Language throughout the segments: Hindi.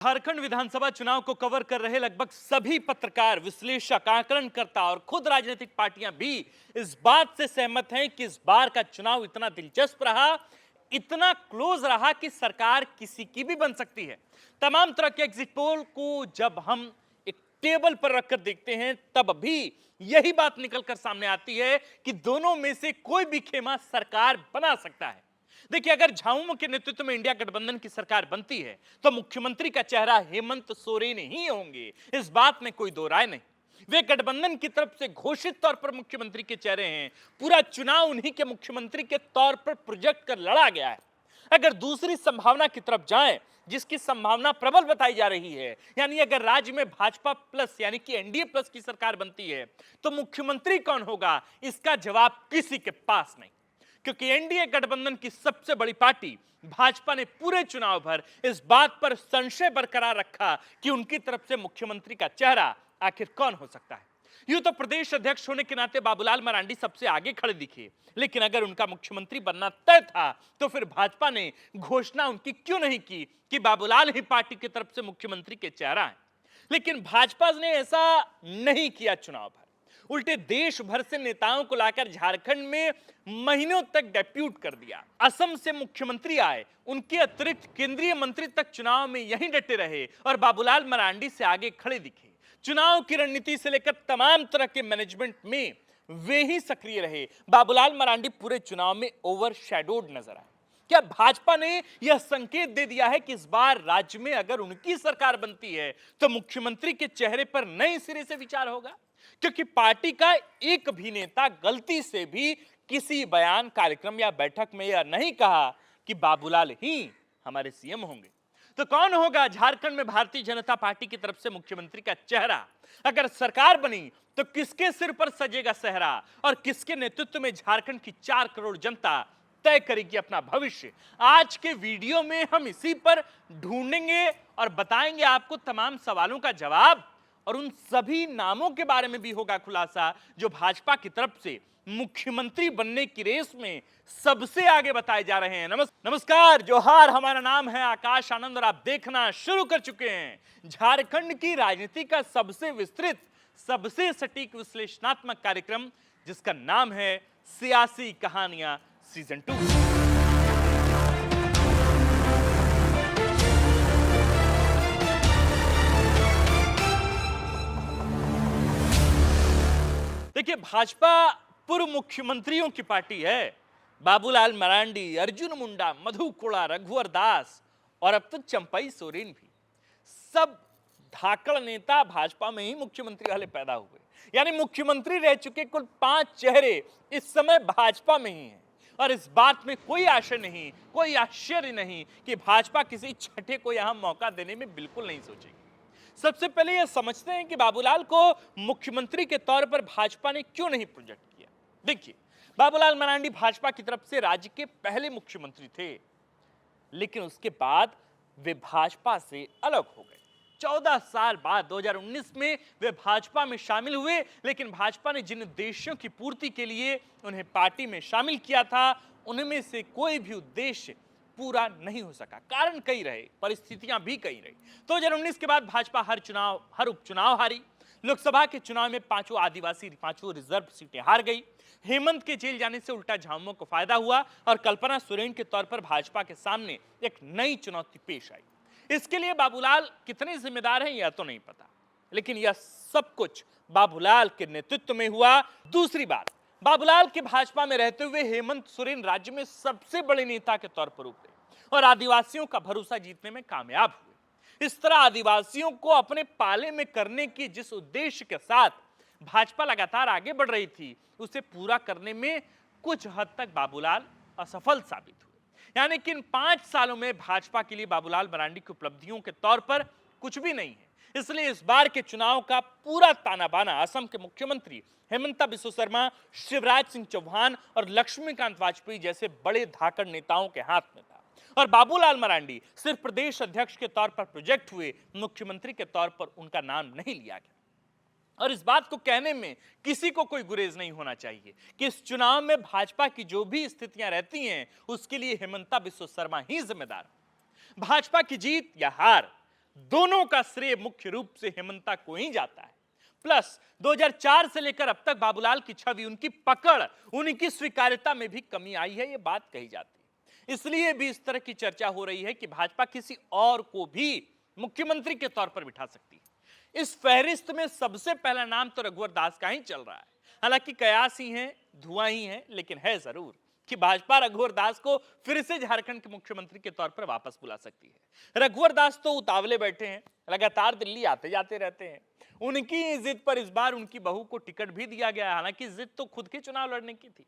झारखंड विधानसभा चुनाव को कवर कर रहे लगभग सभी पत्रकार, विश्लेषक, आकलनकर्ता और खुद राजनीतिक पार्टियां भी इस बात से सहमत हैं कि इस बार का चुनाव इतना दिलचस्प रहा, इतना क्लोज रहा कि सरकार किसी की भी बन सकती है। तमाम तरह के एग्जिट पोल को जब हम एक टेबल पर रखकर देखते हैं, तब भी यही बात निकलकर सामने आती है कि दोनों में से कोई भी खेमा सरकार बना सकता है। देखिए, अगर झामुमो के नेतृत्व में इंडिया गठबंधन की सरकार बनती है तो मुख्यमंत्री का चेहरा हेमंत सोरेन ही होंगे, इस बात में कोई दो राय नहीं। वे गठबंधन की तरफ से घोषित तौर पर मुख्यमंत्री के चेहरे हैं। पूरा चुनाव उन्हीं के मुख्यमंत्री के तौर पर प्रोजेक्ट कर लड़ा गया है। अगर दूसरी संभावना की तरफ जाएं, जिसकी संभावना प्रबल बताई जा रही है, यानी अगर राज्य में भाजपा प्लस यानी कि एनडीए प्लस की सरकार बनती है तो मुख्यमंत्री कौन होगा, इसका जवाब किसी के पास नहीं। क्योंकि एनडीए गठबंधन की सबसे बड़ी पार्टी भाजपा ने पूरे चुनाव भर इस बात पर संशय बरकरार रखा कि उनकी तरफ से मुख्यमंत्री का चेहरा आखिर कौन हो सकता है। यूं तो प्रदेश अध्यक्ष होने के नाते बाबूलाल मरांडी सबसे आगे खड़े दिखे, लेकिन अगर उनका मुख्यमंत्री बनना तय था तो फिर भाजपा ने घोषणा उनकी क्यों नहीं की कि बाबूलाल ही पार्टी की तरफ से मुख्यमंत्री के चेहरा है। लेकिन भाजपा ने ऐसा नहीं किया। चुनाव भर उल्टे देश भर से नेताओं को लाकर झारखंड में महीनों तक डेप्यूट कर दिया। असम से मुख्यमंत्री आए, उनके अतिरिक्त केंद्रीय मंत्री तक चुनाव में यहीं डटे रहे और बाबूलाल मरांडी से आगे खड़े दिखे। चुनाव की रणनीति से लेकर तमाम तरह के मैनेजमेंट में वे ही सक्रिय रहे। बाबूलाल मरांडी पूरे चुनाव में ओवरशैडोड नजर आए। क्या भाजपा ने यह संकेत दे दिया है कि इस बार राज्य में अगर उनकी सरकार बनती है तो मुख्यमंत्री के चेहरे पर नए सिरे से विचार होगा? क्योंकि पार्टी का एक भी नेता गलती से भी किसी बयान, कार्यक्रम या बैठक में यह नहीं कहा कि बाबूलाल ही हमारे सीएम होंगे। तो कौन होगा झारखंड में भारतीय जनता पार्टी की तरफ से मुख्यमंत्री का चेहरा? अगर सरकार बनी तो किसके सिर पर सजेगा सेहरा और किसके नेतृत्व में झारखंड की 4 करोड़ जनता तय करेगी अपना भविष्य? आज के वीडियो में हम इसी पर ढूंढेंगे और बताएंगे आपको तमाम सवालों का जवाब, और उन सभी नामों के बारे में भी होगा खुलासा जो भाजपा की तरफ से मुख्यमंत्री बनने की रेस में सबसे आगे बताए जा रहे हैं। नमस्कार, जोहार, हमारा नाम है आकाश आनंद और आप देखना शुरू कर चुके हैं झारखंड की राजनीति का सबसे विस्तृत, सबसे सटीक विश्लेषणात्मक कार्यक्रम, जिसका नाम है सियासी कहानियां सीजन 2। देखिए, भाजपा पूर्व मुख्यमंत्रियों की पार्टी है। बाबूलाल मरांडी, अर्जुन मुंडा, मधु कोड़ा, रघुवर दास और अब तो चंपई सोरेन भी, सब धाकड़ नेता भाजपा में ही मुख्यमंत्री वाले पैदा हुए। यानी मुख्यमंत्री रह चुके कुल 5 चेहरे इस समय भाजपा में ही हैं। और इस बात में कोई आशय नहीं, कोई आश्चर्य नहीं कि भाजपा किसी छठे को यहां मौका देने में बिल्कुल नहीं सोचेगी। सबसे पहले यह समझते हैं कि बाबूलाल को मुख्यमंत्री के तौर पर भाजपा ने क्यों नहीं प्रोजेक्ट किया। देखिए, बाबूलाल मरांडी भाजपा की तरफ से राज्य के पहले मुख्यमंत्री थे, लेकिन उसके बाद वे भाजपा से अलग हो गए। 14 साल बाद 2019 में वे भाजपा में शामिल हुए, लेकिन भाजपा ने जिन उद्देश्यों की पूर्ति के लिए उन्हें पार्टी में शामिल किया था, उनमें से कोई भी उद्देश्य पूरा नहीं हो सका। कारण कई रहे, परिस्थितियां भी कई रही। 2019 के बाद भाजपा हर उपचुनाव हारी। लोकसभा के चुनाव में 5 आदिवासी, 5 रिजर्व सीटें हार गई। हेमंत के जेल जाने से उल्टा झामुमो को फायदा हुआ और कल्पना सोरेन के तौर पर भाजपा के सामने एक नई चुनौती पेश आई। इसके लिए बाबूलाल कितने जिम्मेदार हैं यह तो नहीं पता, लेकिन यह सब कुछ बाबूलाल के नेतृत्व में हुआ। दूसरी बात, बाबूलाल के भाजपा में रहते हुए हेमंत सोरेन राज्य में सबसे बड़े नेता के तौर पर उभरे और आदिवासियों का भरोसा जीतने में कामयाब हुए। इस तरह आदिवासियों को अपने पाले में करने की जिस उद्देश्य के साथ भाजपा लगातार आगे बढ़ रही थी, उसे पूरा करने में कुछ हद तक बाबूलाल असफल साबित हुए। यानी कि इन 5 सालों में भाजपा के लिए बाबूलाल मरांडी की उपलब्धियों के तौर पर कुछ भी नहीं है। इसलिए इस बार के चुनाव का पूरा ताना बाना असम के मुख्यमंत्री हेमंता बिस्वा शर्मा, शिवराज सिंह चौहान और लक्ष्मीकांत वाजपेयी जैसे बड़े धाकड़ नेताओं के हाथ में था, और बाबूलाल मरांडी सिर्फ प्रदेश अध्यक्ष के तौर पर प्रोजेक्ट हुए, मुख्यमंत्री के तौर पर उनका नाम नहीं लिया गया। और इस बात को कहने में किसी को कोई गुरेज नहीं होना चाहिए कि इस चुनाव में भाजपा की जो भी स्थितियां रहती हैं, उसके लिए हेमंता बिस्वा शर्मा ही जिम्मेदार। भाजपा की जीत या हार दोनों का श्रेय मुख्य रूप से हेमंता को ही जाता है। प्लस 2004 से लेकर अब तक बाबूलाल की छवि, उनकी पकड़, उनकी स्वीकार्यता में भी कमी आई है, ये बात कही जाती है। इसलिए भी इस तरह की चर्चा हो रही है कि भाजपा किसी और को भी मुख्यमंत्री के तौर पर बिठा सकती है। इस फहरिस्त में सबसे पहला नाम तो रघुवर दास का ही चल रहा है। हालांकि कयास ही है, धुआं ही है, लेकिन है जरूर कि भाजपा रघुवर दास को फिर से झारखंड के मुख्यमंत्री के तौर पर वापस बुला सकती है। रघुवर दास तो उतावले बैठे हैं, लगातार दिल्ली आते जाते रहते हैं। उनकी जिद पर इस बार उनकी बहू को टिकट भी दिया गया, हालांकि जिद तो खुद के चुनाव लड़ने की थी।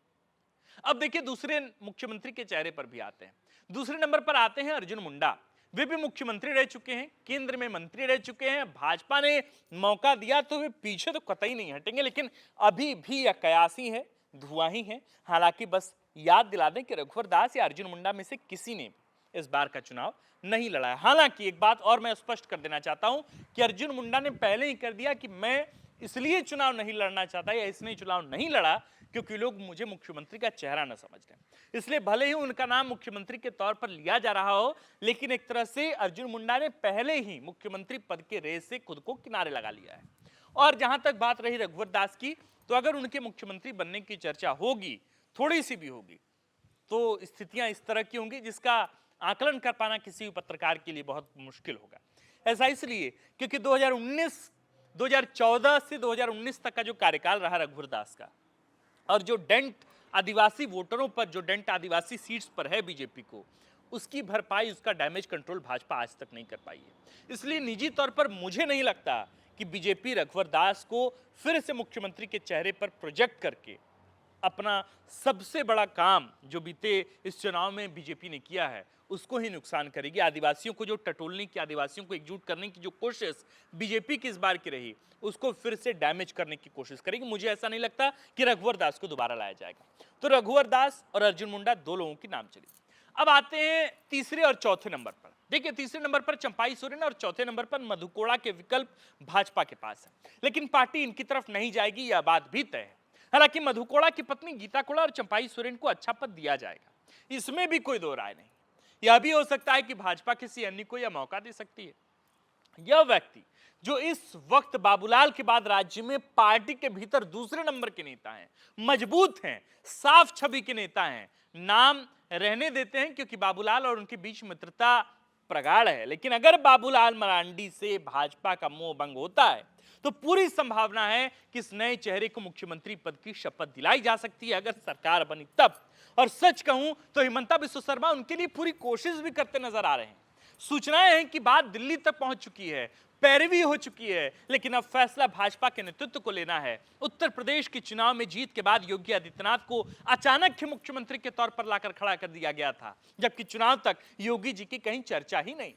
अब देखिए दूसरे मुख्यमंत्री के चेहरे पर भी आते हैं। दूसरे नंबर पर आते हैं अर्जुन मुंडा। वे भी मुख्यमंत्री रह चुके हैं, केंद्र में मंत्री रह चुके हैं। भाजपा ने मौका दिया तो वे पीछे तो कतई नहीं हटेंगे, लेकिन अभी भी यह कयासी है, धुआं ही है। हालांकि बस याद दिला दें कि रघुवर दास या अर्जुन मुंडा में से किसी ने इस बार का चुनाव नहीं लड़ा है। हालांकि एक बात और मैं स्पष्ट कर देना चाहता हूं कि अर्जुन मुंडा ने पहले ही कर दिया कि मैं इसलिए चुनाव नहीं लड़ना चाहता या इसने चुनाव नहीं लड़ा क्योंकि लोग मुझे मुख्यमंत्री का चेहरा न समझ रहे। इसलिए भले ही उनका नाम मुख्यमंत्री के तौर पर लिया जा रहा हो, लेकिन एक तरह से अर्जुन मुंडा ने पहले ही मुख्यमंत्री पद के रेस से खुद को किनारे लगा लिया है। और जहां तक बात रही रघुवर दास की, तो अगर उनके मुख्यमंत्री बनने की चर्चा होगी, थोड़ी सी भी होगी, तो स्थितियां इस तरह की होंगी जिसका आकलन कर पाना किसी पत्रकार के लिए बहुत मुश्किल होगा। ऐसा इसलिए क्योंकि 2014 से 2019 तक का जो कार्यकाल रहा रघुवर दास का, और जो डेंट आदिवासी वोटरों पर, जो डेंट आदिवासी सीट्स पर है बीजेपी को, उसकी भरपाई, उसका डैमेज कंट्रोल भाजपा आज तक नहीं कर पाई है। इसलिए निजी तौर पर मुझे नहीं लगता कि बीजेपी रघुवर दास को फिर से मुख्यमंत्री के चेहरे पर प्रोजेक्ट करके अपना सबसे बड़ा काम जो बीते इस चुनाव में बीजेपी ने किया है उसको ही नुकसान करेगी। आदिवासियों को जो टटोलने की, आदिवासियों को एकजुट करने की जो कोशिश बीजेपी की इस बार की रही, उसको फिर से डैमेज करने की कोशिश करेगी। मुझे ऐसा नहीं लगता कि रघुवर दास को दोबारा लाया जाएगा। तो रघुवर दास और अर्जुन मुंडा दो लोगों की नाम चली। अब आते हैं तीसरे और चौथे नंबर पर। देखिए तीसरे नंबर पर चंपाई सोरेन और चौथे नंबर पर मधु कोड़ा के विकल्प भाजपा के पास है, लेकिन पार्टी इनकी तरफ नहीं जाएगी, यह बात भी तय है। हालांकि मधु कोड़ा की पत्नी गीता कोड़ा और चंपाई सोरेन को अच्छा पद दिया जाएगा, इसमें भी कोई दो राय नहीं। यह भी हो सकता है कि भाजपा किसी अन्य को यह मौका दे सकती है। यह व्यक्ति जो इस वक्त बाबूलाल के बाद राज्य में पार्टी के भीतर दूसरे नंबर के नेता हैं, मजबूत हैं, साफ छवि के नेता हैं, नाम रहने देते हैं क्योंकि बाबूलाल और उनके बीच मित्रता प्रगाढ़ है। लेकिन अगर बाबूलाल मरांडी से भाजपा का मोह भंग होता है तो पूरी संभावना है कि इस नए चेहरे को मुख्यमंत्री पद की शपथ दिलाई जा सकती है अगर सरकार बनी तब। और सच कहूं तो हिमंता बिस्वा शर्मा उनके लिए पूरी कोशिश भी करते नजर आ रहे हैं। सूचनाएं हैं कि बात दिल्ली तक पहुंच चुकी है, पैरवी हो चुकी है, लेकिन अब फैसला भाजपा के नेतृत्व को लेना है। उत्तर प्रदेश के चुनाव में जीत के बाद योगी आदित्यनाथ को अचानक ही मुख्यमंत्री के तौर पर लाकर खड़ा कर दिया गया था, जबकि चुनाव तक योगी जी की कहीं चर्चा ही नहीं थी।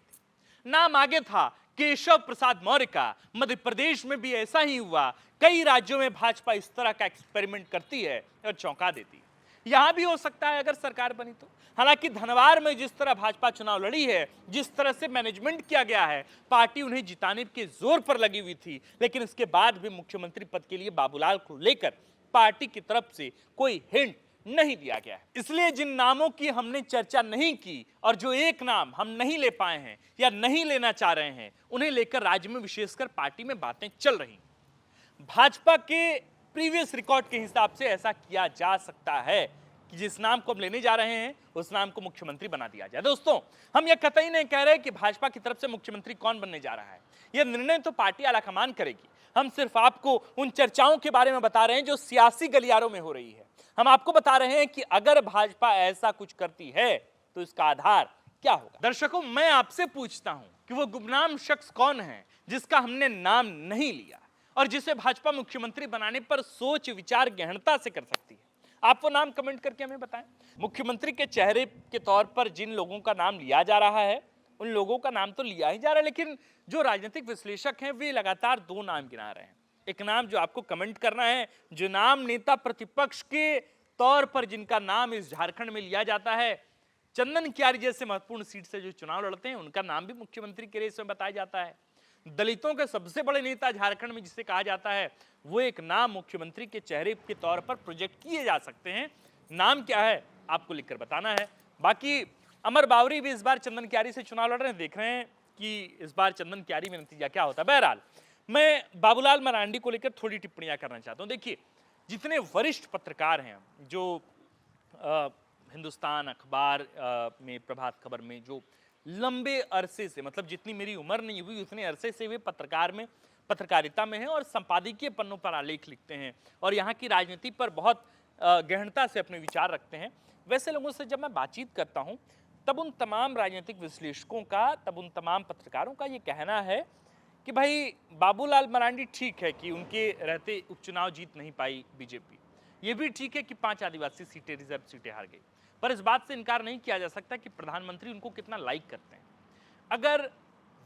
नाम आगे था केशव प्रसाद मौर्य का। मध्य प्रदेश में भी ऐसा ही हुआ। कई राज्यों में भाजपा इस तरह का एक्सपेरिमेंट करती है और चौंका देती है। यहां भी हो सकता है अगर सरकार बनी तो। हालांकि धनवार में जिस तरह भाजपा चुनाव लड़ी है, जिस तरह से मैनेजमेंट किया गया है, पार्टी उन्हें जिताने के जोर पर लगी हुई थी, लेकिन इसके बाद भी मुख्यमंत्री पद के लिए बाबूलाल को लेकर पार्टी की तरफ से कोई हिंट नहीं दिया गया है। इसलिए जिन नामों की हमने चर्चा नहीं की और जो एक नाम हम नहीं ले पाए हैं या नहीं लेना चाह रहे हैं, उन्हें लेकर राज्य में विशेषकर पार्टी में बातें चल रही। भाजपा के प्रीवियस रिकॉर्ड के हिसाब से ऐसा किया जा सकता है कि जिस नाम को हम लेने जा रहे हैं उस नाम को मुख्यमंत्री बना दिया जाए। दोस्तों, हम यह कतई नहीं कह रहे कि भाजपा की तरफ से मुख्यमंत्री कौन बनने जा रहा है, यह निर्णय तो पार्टी आलाकमान करेगी। हम सिर्फ आपको उन चर्चाओं के बारे में बता रहे हैं जो सियासी गलियारों में हो रही है। हम आपको बता रहे हैं कि अगर भाजपा ऐसा कुछ करती है तो इसका आधार क्या होगा। दर्शकों, मैं आपसे पूछता हूं कि वो गुमनाम शख्स कौन है जिसका हमने नाम नहीं लिया और जिसे भाजपा मुख्यमंत्री बनाने पर सोच विचार गहनता से कर सकती है। आप वो नाम कमेंट करके हमें बताएं। मुख्यमंत्री के चेहरे के तौर पर जिन लोगों का नाम लिया जा रहा है, उन लोगों का नाम तो लिया ही जा रहा है, लेकिन जो राजनीतिक विश्लेषक हैं वे लगातार दो नाम गिना रहे हैं। एक नाम जो आपको कमेंट करना है, जो नाम नेता प्रतिपक्ष के तौर पर जिनका नाम इस झारखंड में लिया जाता है, चंदन क्यारी जैसे महत्वपूर्ण सीट से जो चुनाव लड़ते हैं, उनका नाम भी मुख्यमंत्री के रेस में बताया जाता है। दलितों के सबसे बड़े नेता झारखंड में जिसे कहा जाता है, वो एक नाम मुख्यमंत्री के चेहरे के तौर पर प्रोजेक्ट किए जा सकते हैं। नाम क्या है आपको लिखकर बताना है। बाकी अमर बावरी भी इस बार चंदन क्यारी से चुनाव लड़ रहे हैं, देख रहे हैं कि इस बार चंदन क्यारी में नतीजा क्या होता है। बहरहाल मैं बाबूलाल मरांडी को लेकर थोड़ी टिप्पणियां करना चाहता हूं। देखिए, जितने वरिष्ठ पत्रकार हैं जो अ, हिंदुस्तान अखबार में, प्रभात खबर में, जो लंबे अरसे से, मतलब जितनी मेरी उम्र नहीं हुई उतने अरसे से वे पत्रकारिता में हैं और संपादकीय पन्नों पर आलेख लिखते हैं और यहाँ की राजनीति पर बहुत गहनता से अपने विचार रखते हैं। वैसे लोगों से जब मैं बातचीत करता हूँ तब उन तमाम राजनीतिक विश्लेषकों का, तब उन तमाम पत्रकारों का ये कहना है कि भाई बाबूलाल मरांडी ठीक है कि उनके रहते उपचुनाव जीत नहीं पाई बीजेपी, ये भी ठीक है कि 5 आदिवासी सीटें, रिजर्व सीटें हार गई, पर इस बात से इनकार नहीं किया जा सकता कि प्रधानमंत्री उनको कितना लाइक करते हैं। अगर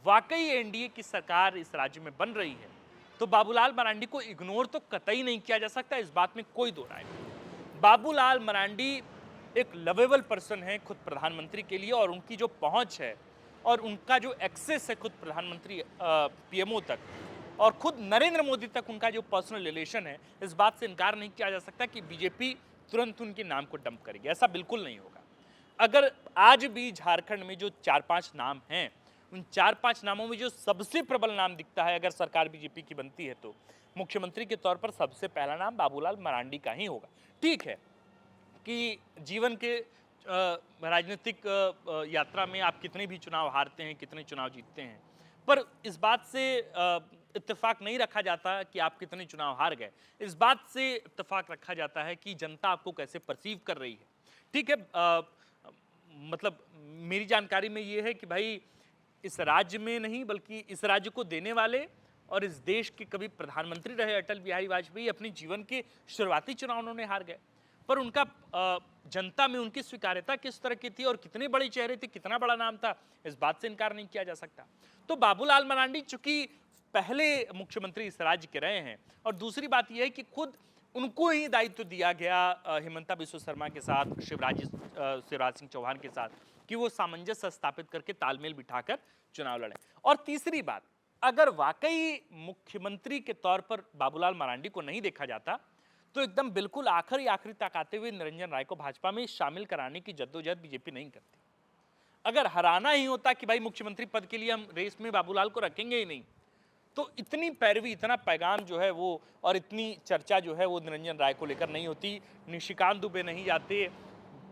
वाकई एनडीए की सरकार इस राज्य में बन रही है तो बाबूलाल मरांडी को इग्नोर तो कतई नहीं किया जा सकता, इस बात में कोई दो राय नहीं। बाबूलाल मरांडी एक लवेबल पर्सन है खुद प्रधानमंत्री के लिए, और उनकी जो पहुंच है और उनका जो एक्सेस है खुद प्रधानमंत्री पीएमओ तक और खुद नरेंद्र मोदी तक उनका जो पर्सनल रिलेशन है, इस बात से इनकार नहीं किया जा सकता कि बीजेपी तुरंत उनके नाम को डंप करेगी। ऐसा बिल्कुल नहीं होगा। अगर आज भी झारखंड में जो 4-5 नाम हैं, उन 4-5 नामों में जो सबसे प्रबल नाम दिखता है अगर सरकार बीजेपी की बनती है तो मुख्यमंत्री के तौर पर सबसे पहला नाम बाबूलाल मरांडी का ही होगा। ठीक है कि जीवन के राजनीतिक यात्रा में आप कितने भी चुनाव हारते हैं, कितने चुनाव जीतते हैं, पर इस बात से इत्तेफाक नहीं रखा जाता कि आप कितने चुनाव हार गए। इस बात से इत्तेफाक रखा जाता है कि जनता आपको कैसे परसीव कर रही है। ठीक है, मतलब मेरी जानकारी में ये है कि भाई इस राज्य में नहीं बल्कि इस राज्य को देने वाले और इस देश के कभी प्रधानमंत्री रहे अटल बिहारी वाजपेयी, अपने जीवन के शुरुआती चुनाव उन्होंने हार गए, पर उनका जनता में उनकी स्वीकार्यता किस तरह की थी और कितने बड़े चेहरे थे, कितना बड़ा नाम था, इस बात से इनकार नहीं किया जा सकता। तो बाबूलाल मरांडी चूंकि पहले मुख्यमंत्री इस राज्य के रहे हैं, और दूसरी बात यह है कि खुद उनको ही दायित्व दिया गया हिमंता बिस्वा शर्मा के साथ, शिवराज सिंह चौहान के साथ, कि वो सामंजस्य स्थापित करके तालमेल बिठाकर चुनाव लड़े। और तीसरी बात, अगर वाकई मुख्यमंत्री के तौर पर बाबूलाल मरांडी को नहीं देखा जाता तो एकदम बिल्कुल आखिरी तक आते हुए निरंजन राय को भाजपा में शामिल कराने की जद्दोजहद बीजेपी नहीं करती। अगर हराना ही होता कि भाई मुख्यमंत्री पद के लिए हम रेस में बाबूलाल को रखेंगे ही नहीं, तो इतनी पैरवी, इतना पैगाम जो है वो और इतनी चर्चा जो है वो निरंजन राय को लेकर नहीं होती। निशिकांत दुबे नहीं जाते,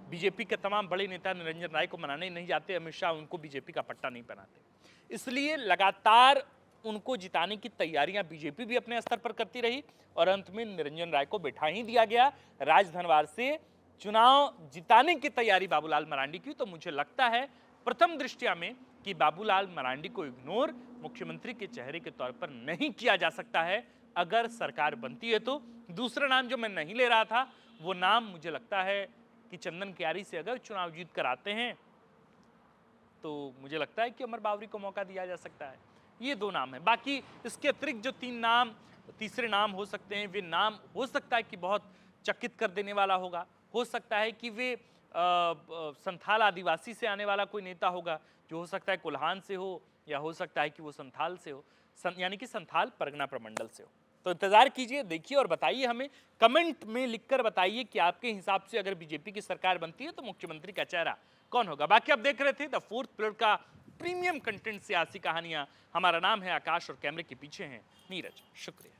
बीजेपी के तमाम बड़े नेता निरंजन राय को मनाने नहीं जाते, अमित शाह उनको बीजेपी का पट्टा नहीं पहनाते। इसलिए लगातार उनको जिताने की तैयारियां बीजेपी भी अपने स्तर पर करती रही और अंत में निरंजन राय को बैठा ही दिया गया। राजधनवार से चुनाव जिताने की तैयारी बाबूलाल मरांडी की। तो मुझे लगता है प्रथम दृष्टया में कि बाबूलाल मरांडी को इग्नोर मुख्यमंत्री के चेहरे के तौर पर नहीं किया जा सकता है अगर सरकार बनती है तो। दूसरा नाम जो मैं नहीं ले रहा था वो नाम मुझे लगता है कि चंदन क्यारी से अगर चुनाव जीत कर आते हैं तो मुझे लगता है कि अमर बावरी को मौका दिया जा सकता है। ये दो नाम है। बाकी इसके अतिरिक्त जो तीसरे नाम हो सकते हैं, वे नाम हो सकता है कि बहुत चकित कर देने वाला होगा। हो सकता है कि वे संथाल आदिवासी से आने वाला कोई नेता होगा, जो हो सकता है कोल्हान से हो या हो सकता है कि वो संथाल से हो, यानी कि संथाल परगना प्रमंडल से हो। तो इंतजार कीजिए, देखिए और बताइए, हमें कमेंट में लिखकर बताइए कि आपके हिसाब से अगर बीजेपी की सरकार बनती है तो मुख्यमंत्री का चेहरा कौन होगा। बाकी आप देख रहे थे द फोर्थ पिलर का प्रीमियम कंटेंट सियासी कहानियां। हमारा नाम है आकाश और कैमरे के पीछे हैं नीरज। शुक्रिया।